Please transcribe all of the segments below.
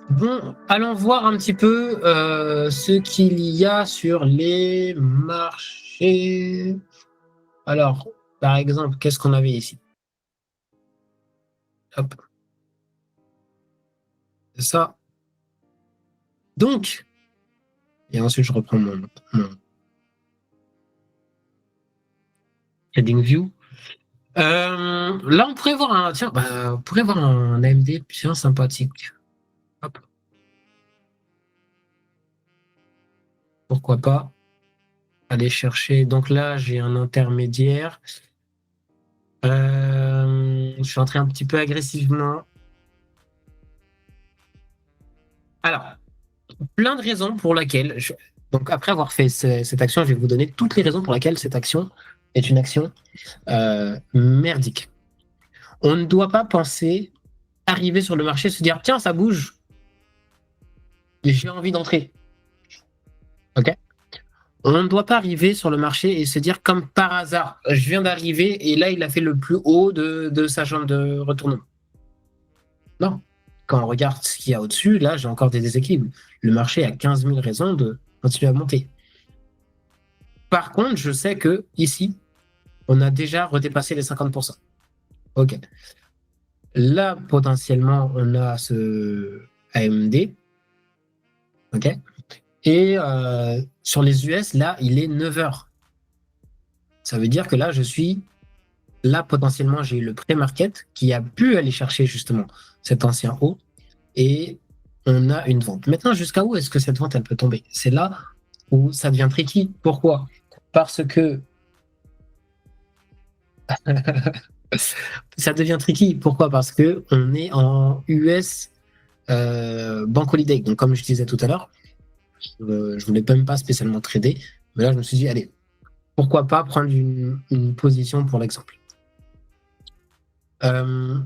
Bon, allons voir un petit peu ce qu'il y a sur les marchés. Alors, par exemple, qu'est-ce qu'on avait ici? Hop, c'est ça. Donc, et ensuite je reprends mon TradingView. Là, on pourrait voir tiens, on pourrait voir un AMD bien sympathique. Hop, pourquoi pas aller chercher. Donc là, j'ai un intermédiaire. Je suis entré un petit peu agressivement. Alors, plein de raisons pour lesquelles. Donc, après avoir fait cette action, je vais vous donner toutes les raisons pour lesquelles cette action est une action merdique. On ne doit pas penser arriver sur le marché, se dire tiens, ça bouge, j'ai envie d'entrer. Ok. On ne doit pas arriver sur le marché et se dire comme par hasard, je viens d'arriver et là, il a fait le plus haut de sa jambe de retournement. Non. Quand on regarde ce qu'il y a au-dessus, là, j'ai encore des déséquilibres. Le marché a 15 000 raisons de continuer à monter. Par contre, je sais que ici, on a déjà redépassé les 50%. OK. Là, potentiellement, on a ce AMD. OK. Et sur les US, là, il est 9 heures. Ça veut dire que là, je suis. Là, potentiellement, j'ai eu le pré-market qui a pu aller chercher justement cet ancien haut. Et on a une vente. Maintenant, jusqu'à où est-ce que cette vente, elle peut tomber? C'est là où ça devient tricky. Pourquoi? Parce que ça devient tricky. Pourquoi? Parce que on est en US Bank Holiday. Donc, comme je disais tout à l'heure, je voulais même pas spécialement trader. Mais là, je me suis dit, allez, pourquoi pas prendre une position pour l'exemple. Euh,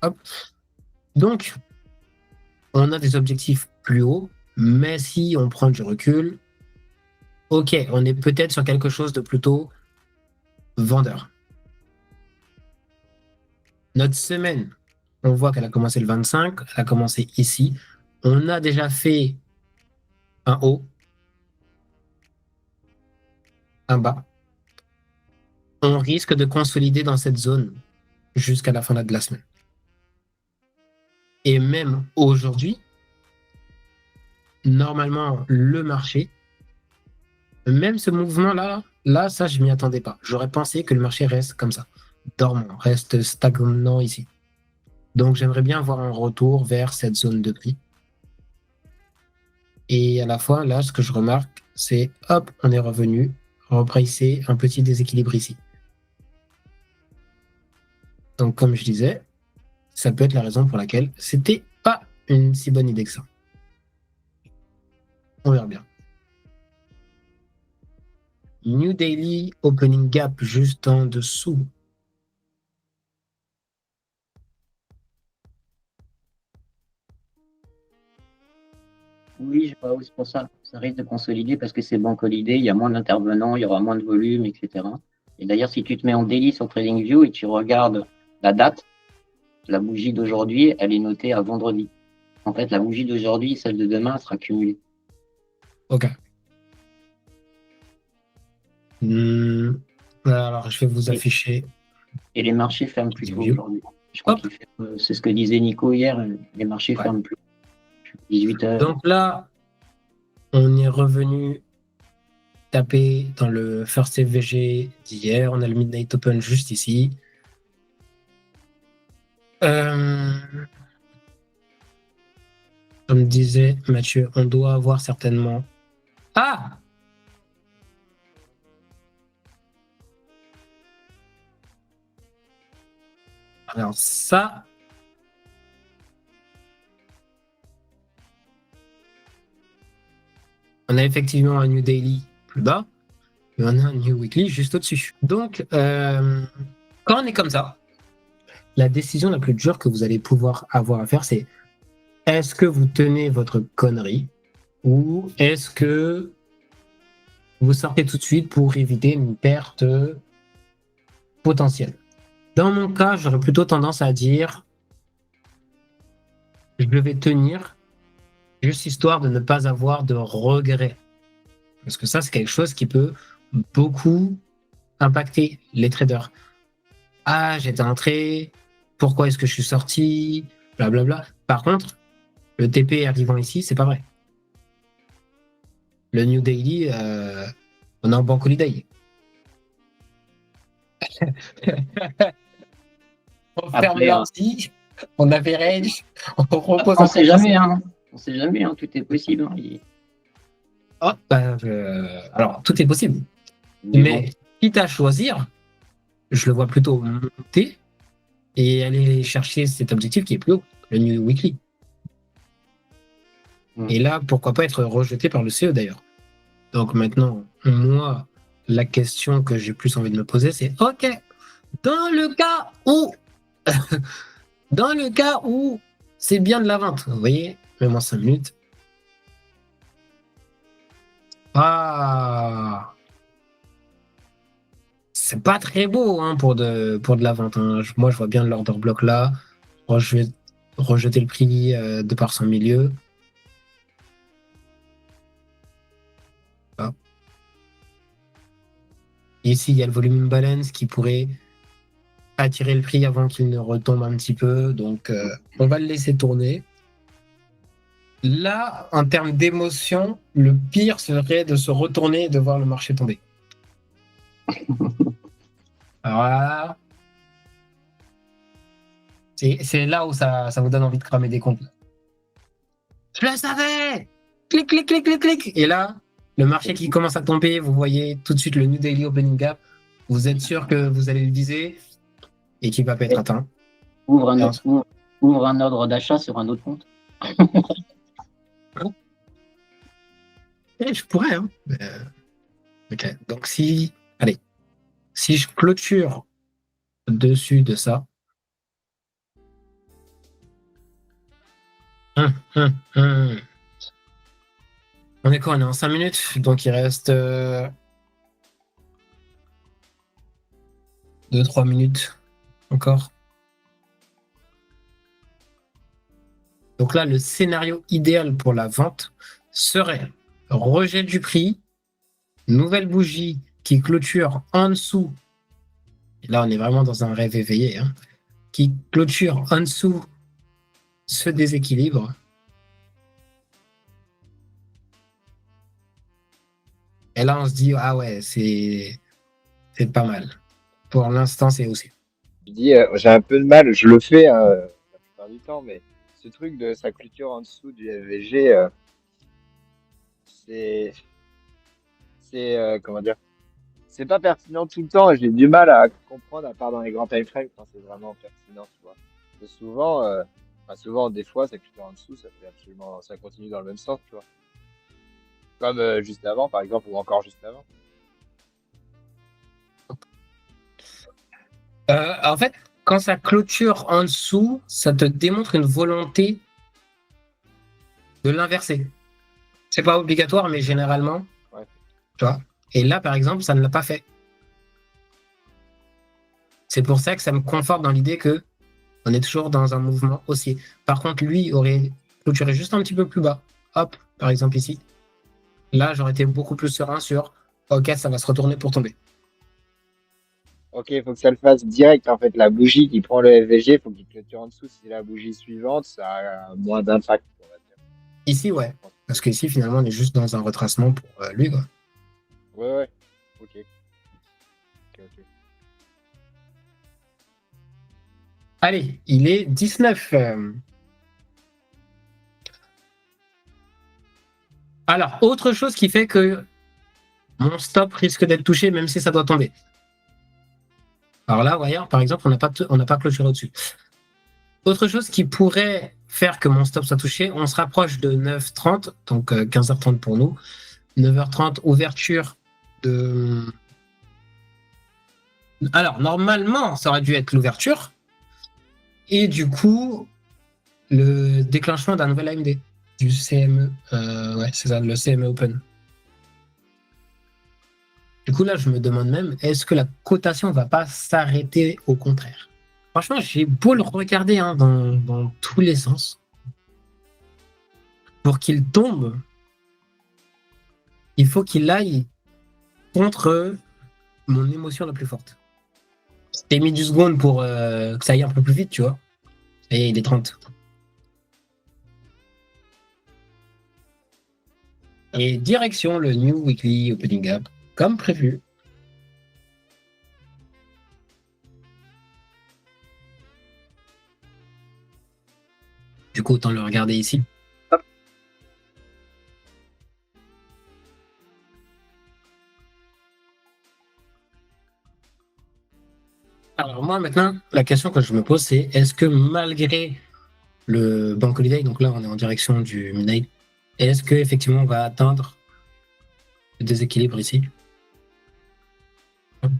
hop. Donc, on a des objectifs plus hauts, mais si on prend du recul, ok, on est peut-être sur quelque chose de plutôt vendeur. Notre semaine, on voit qu'elle a commencé le 25, elle a commencé ici. On a déjà fait un haut, un bas. On risque de consolider dans cette zone jusqu'à la fin de la semaine. Et même aujourd'hui, normalement, le marché, même ce mouvement-là, là, ça, je m'y attendais pas. J'aurais pensé que le marché reste comme ça, dormant, reste stagnant ici. Donc, j'aimerais bien voir un retour vers cette zone de prix. Et à la fois, là, ce que je remarque, c'est hop, on est revenu, repricer un petit déséquilibre ici. Donc, comme je disais, ça peut être la raison pour laquelle c'était pas une si bonne idée que ça. On verra bien. New Daily Opening Gap juste en dessous. Oui, je vois, oui, c'est pour ça. Ça risque de consolider parce que c'est banque holiday, il y a moins d'intervenants, il y aura moins de volume, etc. Et d'ailleurs, si tu te mets en daily sur TradingView et tu regardes la date, la bougie d'aujourd'hui, elle est notée à vendredi. En fait, la bougie d'aujourd'hui, celle de demain, sera cumulée. OK. Hmm. Alors, je vais vous Et, afficher et les marchés ferment plus tôt TradingView. aujourd'hui. Je crois Hop. qu'ils ferment, c'est ce que disait Nico hier, les marchés Ouais. ferment plus. 18 heures. Donc là, on est revenu taper dans le first FVG d'hier. On a le Midnight Open juste ici. Euh, Comme disait Mathieu, on doit avoir certainement. Ah! Alors ça, on a effectivement un New Daily plus bas, et on a un New Weekly juste au-dessus. Donc, quand on est comme ça, la décision la plus dure que vous allez pouvoir avoir à faire, c'est est-ce que vous tenez votre connerie ou est-ce que vous sortez tout de suite pour éviter une perte potentielle? Dans mon cas, j'aurais plutôt tendance à dire je vais tenir juste histoire de ne pas avoir de regrets. Parce que ça, c'est quelque chose qui peut beaucoup impacter les traders. Ah, j'étais entré, pourquoi est-ce que je suis sorti, blablabla. Par contre, le TP arrivant ici, c'est pas vrai. Le New Daily, on est en Bank Holiday. On ferme Après, l'ordi, on average, on repose on en sait jamais, hein. On sait jamais, hein. Tout est possible, hein. Hop, alors, tout est possible. Mais bon. Mais quitte à choisir, je le vois plutôt monter et aller chercher cet objectif qui est plus haut, le New Weekly. Et là, pourquoi pas être rejeté par le CE d'ailleurs. Donc maintenant, moi, la question que j'ai plus envie de me poser, c'est OK, dans le cas où, dans le cas où c'est bien de la vente, vous voyez, même en 5 minutes. Ah, c'est pas très beau hein, pour de la vente. Hein. Moi, je vois bien l'order block là. Moi, je vais rejeter le prix de par son milieu. Ah. Ici, il y a le volume imbalance qui pourrait attirer le prix avant qu'il ne retombe un petit peu. Donc, on va le laisser tourner. Là, en termes d'émotion, le pire serait de se retourner et de voir le marché tomber. Alors là, c'est là où ça vous donne envie de cramer des comptes. Je le savais! Clic, clic, clic, clic, clic. Et là, le marché qui commence à tomber, vous voyez tout de suite le New Daily Opening Gap. Vous êtes sûr que vous allez le viser et qu'il ne va pas être atteint. Ouvre un ordre d'achat sur un autre compte. Je pourrais. Hein. Ok. Donc si je clôture dessus de ça. On est quoi? On est en 5 minutes, donc il reste 2-3 minutes encore. Donc là, le scénario idéal pour la vente serait rejet du prix, nouvelle bougie qui clôture en dessous. Et là, on est vraiment dans un rêve éveillé, hein, qui clôture en dessous ce déséquilibre. Et là, on se dit, ah ouais, c'est pas mal. Pour l'instant, c'est aussi. Je dis, j'ai un peu de mal, je le fais la plupart du temps, mais ce truc de sa clôture en dessous du FVG, c'est, comment dire, c'est pas pertinent tout le temps et j'ai du mal à comprendre, à part dans les grands time frames, quand c'est vraiment pertinent, tu vois. Parce que souvent, des fois, sa clôture en dessous, ça continue dans le même sens, tu vois. Comme juste avant, par exemple, ou encore juste avant. En fait, quand ça clôture en dessous, ça te démontre une volonté de l'inverser. C'est pas obligatoire, mais généralement, Ouais. tu vois. Et là, par exemple, ça ne l'a pas fait. C'est pour ça que ça me conforte dans l'idée que on est toujours dans un mouvement haussier. Par contre, lui aurait clôturé juste un petit peu plus bas. Hop, par exemple ici. Là, j'aurais été beaucoup plus serein sur OK, ça va se retourner pour tomber. Ok, il faut que ça le fasse direct. En fait, la bougie qui prend le FVG, il faut qu'il clôture en dessous. Si la bougie suivante, ça a moins d'impact, on va dire. Ici, ouais. Parce qu'ici, finalement, on est juste dans un retracement pour lui, quoi. Ouais. Ok. Allez, il est 19. Alors, autre chose qui fait que mon stop risque d'être touché, même si ça doit tomber. Alors là, voyez, par exemple, on n'a pas clôturé au-dessus. Autre chose qui pourrait faire que mon stop soit touché, on se rapproche de 9h30, donc 15h30 pour nous. 9h30, ouverture de... Alors, normalement, ça aurait dû être l'ouverture. Et du coup, le déclenchement d'un nouvel AMD, du CME. Ouais, c'est ça, le CME Open. Du coup, là, je me demande même, est-ce que la cotation ne va pas s'arrêter au contraire? Franchement, j'ai beau le regarder hein, dans tous les sens. pour qu'il tombe, il faut qu'il aille contre mon émotion la plus forte. T'es mis du seconde pour que ça aille un peu plus vite, tu vois. Et il est 30. Et direction le New Weekly Opening Gap, comme prévu. Du coup, autant le regarder ici. Hop. Alors moi maintenant, la question que je me pose, c'est est-ce que malgré le Bank Holiday, donc là on est en direction du Midnight, est-ce que effectivement on va atteindre le déséquilibre ici? Hop.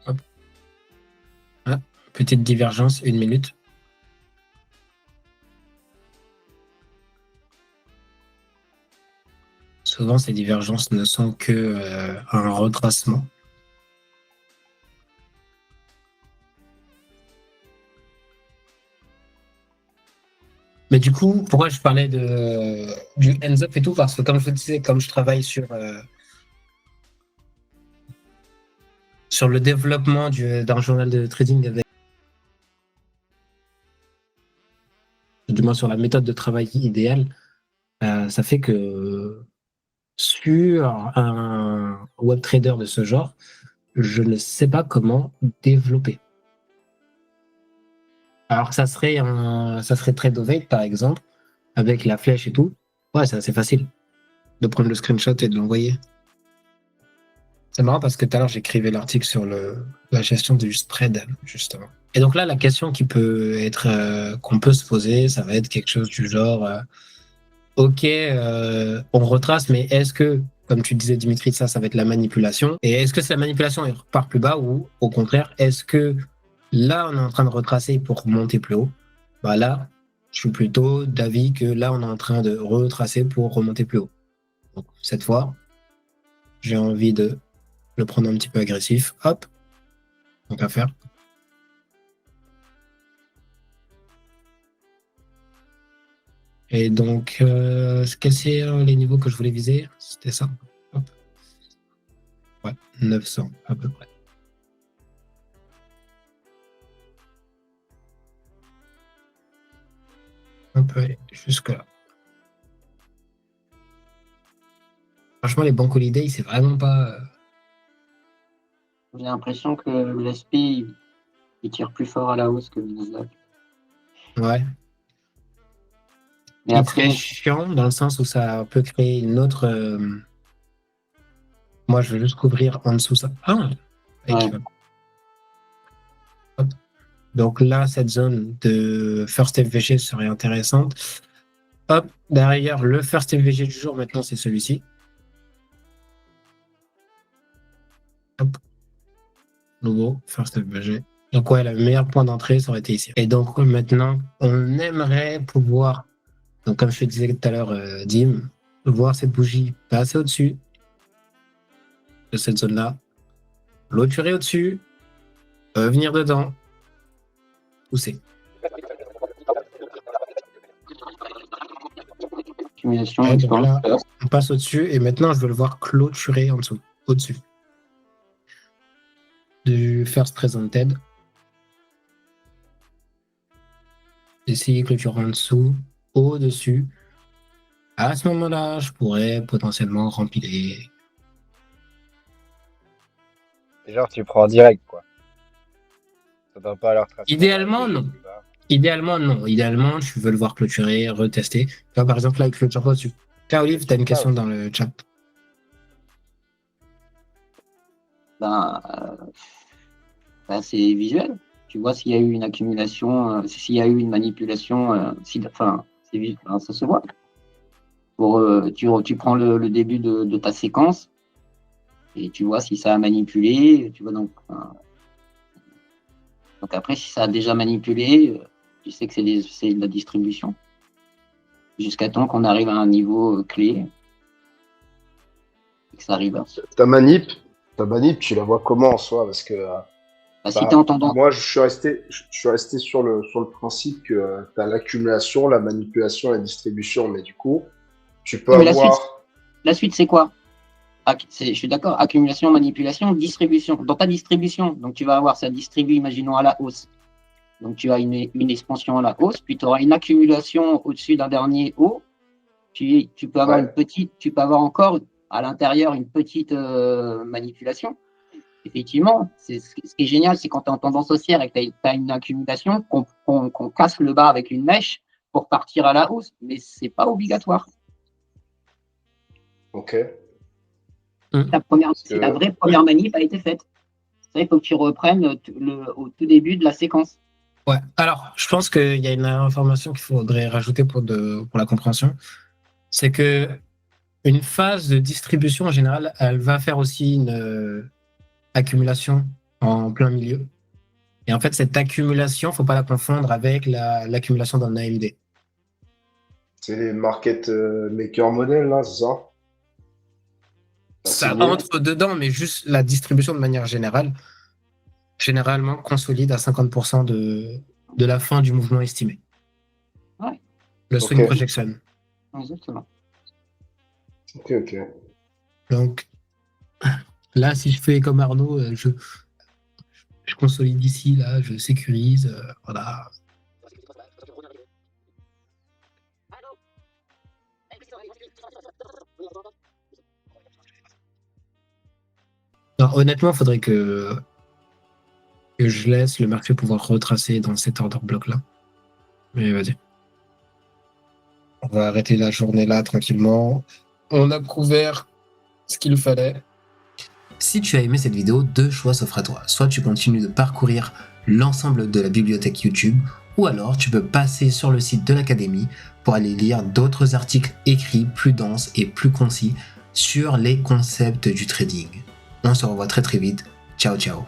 Hop. Ah, petite divergence, 1 minute. Souvent ces divergences ne sont que un retracement. Mais du coup, pourquoi je parlais du hands up et tout? Parce que comme je vous disais, comme je travaille sur le développement d'un journal de trading, du moins sur la méthode de travail idéale, ça fait que sur un web trader de ce genre, je ne sais pas comment développer. Alors que ça serait trade ovate, par exemple, avec la flèche et tout. Ouais, c'est assez facile de prendre le screenshot et de l'envoyer. C'est marrant parce que tout à l'heure, j'écrivais l'article sur la gestion du spread, justement. Et donc là, la question qu'on peut se poser, ça va être quelque chose du genre, ok, on retrace, mais est-ce que, comme tu disais, Dimitri, ça va être la manipulation? Et est-ce que c'est la manipulation et repart plus bas ou au contraire, est-ce que là, on est en train de retracer pour monter plus haut? Bah là, je suis plutôt d'avis que là, on est en train de retracer pour remonter plus haut. Donc, cette fois, j'ai envie de le prendre un petit peu agressif. Hop, donc à faire. Et donc, quels sont les niveaux que je voulais viser? C'était ça. Hop. Ouais, 900 à peu près. On peut aller jusque là. Franchement, les Bank Holiday, c'est vraiment pas. J'ai l'impression que l'SP il tire plus fort à la hausse que le Nasdaq. Ouais. Mais après, très chiant dans le sens où ça peut créer une autre. Moi, je vais juste couvrir en dessous ça. Ah, ouais. Hop. Donc là, cette zone de first FVG serait intéressante. Hop, derrière le first FVG du jour, maintenant, c'est celui-ci. Hop. Nouveau first FVG. Donc ouais, le meilleur point d'entrée, ça aurait été ici. Et donc maintenant, on aimerait pouvoir, donc comme je te disais tout à l'heure, Dim, voir cette bougie passer au-dessus de cette zone-là, clôturer au-dessus, venir dedans, pousser. Accumulation, Ouais, donc là, on passe au-dessus et maintenant, je veux le voir clôturer en dessous, au-dessus du first presented. Essayer de clôturer en dessous, au-dessus. À ce moment-là, je pourrais potentiellement rempiler. Et genre, tu prends en direct, quoi. Ça donne pas à leur tracer. Idéalement, non. Idéalement, non. Idéalement, je veux le voir clôturer, retester. Tu vois, par exemple, là, il clôture pas dessus. Tiens, Olive, tu as une question dans le chat. C'est visuel. Tu vois s'il y a eu une accumulation, s'il y a eu une manipulation, ça se voit. Tu prends le début de ta séquence et tu vois si ça a manipulé. Tu vois donc après, si ça a déjà manipulé, tu sais que c'est de la distribution. Jusqu'à temps qu'on arrive à un niveau clé et que ça reverse. Ta manip, tu la vois comment en soi? Parce que Si tu es en tendance. Moi, je suis resté sur le principe que tu as l'accumulation, la manipulation, la distribution. Mais du coup, tu peux Oui, mais avoir. la suite, c'est quoi? Je suis d'accord, accumulation, manipulation, distribution. Dans ta distribution, donc tu vas avoir, ça distribue, imaginons, à la hausse. Donc tu as une expansion à la hausse, puis tu auras une accumulation au-dessus d'un dernier haut. Tu peux avoir tu peux avoir encore à l'intérieur une petite manipulation. Effectivement, ce qui est génial, c'est quand tu es en tendance haussière et que tu as une accumulation, qu'on casse le bas avec une mèche pour partir à la hausse. Mais ce n'est pas obligatoire. Ok. La vraie première manip a été faite. Il faut que tu reprennes au tout début de la séquence. Ouais, alors je pense qu'il y a une information qu'il faudrait rajouter pour la compréhension. C'est que une phase de distribution en général, elle va faire aussi une accumulation en plein milieu. Et en fait, cette accumulation, faut pas la confondre avec l'accumulation d'un AMD. C'est les market maker modèles, là, c'est ça? Ça C'est lié. entre dedans, mais juste la distribution de manière générale, généralement consolide à 50% de la fin du mouvement estimé. Ouais. Le swing Ok. projection. Exactement. Ok. Donc là, si je fais comme Arnaud, je consolide ici, là, je sécurise, voilà. Non, honnêtement, il faudrait que je laisse le marché pouvoir retracer dans cet order bloc-là. Mais vas-y. On va arrêter la journée là tranquillement. On a couvert ce qu'il fallait. Si tu as aimé cette vidéo, deux choix s'offrent à toi. Soit tu continues de parcourir l'ensemble de la bibliothèque YouTube, ou alors tu peux passer sur le site de l'Académie pour aller lire d'autres articles écrits plus denses et plus concis sur les concepts du trading. On se revoit très vite. Ciao ciao.